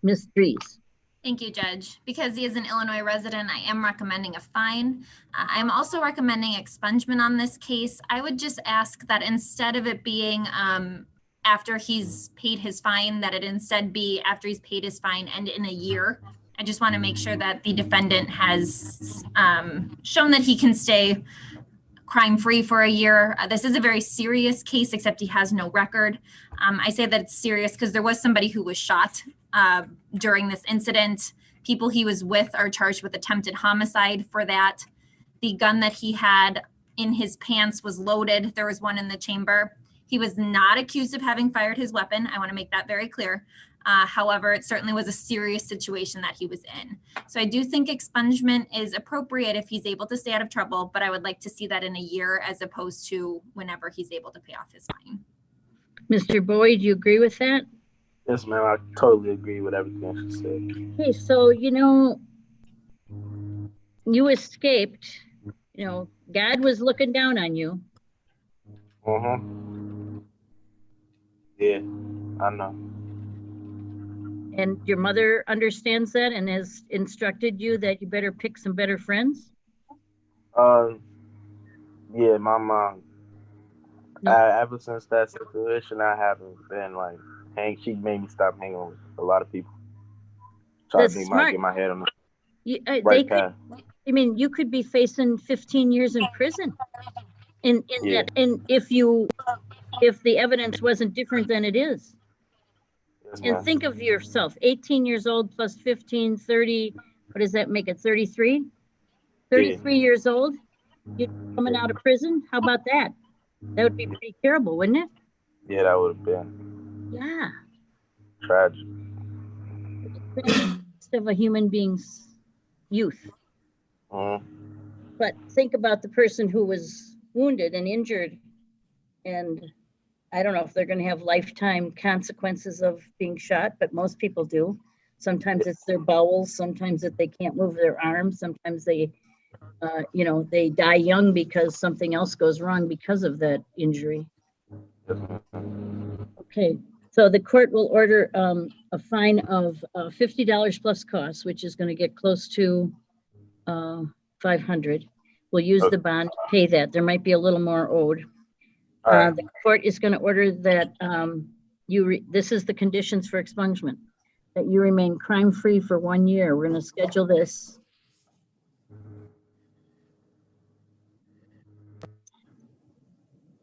Ms. Drees. Thank you, Judge. Because he is an Illinois resident, I am recommending a fine. I'm also recommending expungement on this case. I would just ask that instead of it being after he's paid his fine, that it instead be after he's paid his fine and in a year. I just want to make sure that the defendant has shown that he can stay crime-free for a year. This is a very serious case, except he has no record. I say that it's serious because there was somebody who was shot during this incident. People he was with are charged with attempted homicide for that. The gun that he had in his pants was loaded. There was one in the chamber. He was not accused of having fired his weapon. I want to make that very clear. However, it certainly was a serious situation that he was in. So I do think expungement is appropriate if he's able to stay out of trouble, but I would like to see that in a year as opposed to whenever he's able to pay off his fine. Mr. Bouie, do you agree with that? Yes, ma'am. I totally agree with everything she said. Okay, so, you escaped. God was looking down on you. Yeah, I know. And your mother understands that and has instructed you that you better pick some better friends? Yeah, my mom. Ever since that situation, I haven't been she made me stop hanging with a lot of people. Trying to get my head on the right path. You could be facing 15 years in prison. That, and if the evidence wasn't different than it is. Yes, and think of yourself, 18 years old plus 15, 30, what does that make it, 33? 33 years old, you're coming out of prison? How about that? That would be pretty terrible, wouldn't it? Yeah, that would have been. Yeah. Tragic. Of a human being's youth. But think about the person who was wounded and injured, and I don't know if they're going to have lifetime consequences of being shot, but most people do. Sometimes it's their bowels, sometimes that they can't move their arms, sometimes they they die young because something else goes wrong because of that injury. Okay, so the court will order a fine of $50 plus costs, which is going to get close to $500. We'll use the bond to pay that. There might be a little more owed. The court is going to order that this is the conditions for expungement, that you remain crime-free for 1 year. We're going to schedule this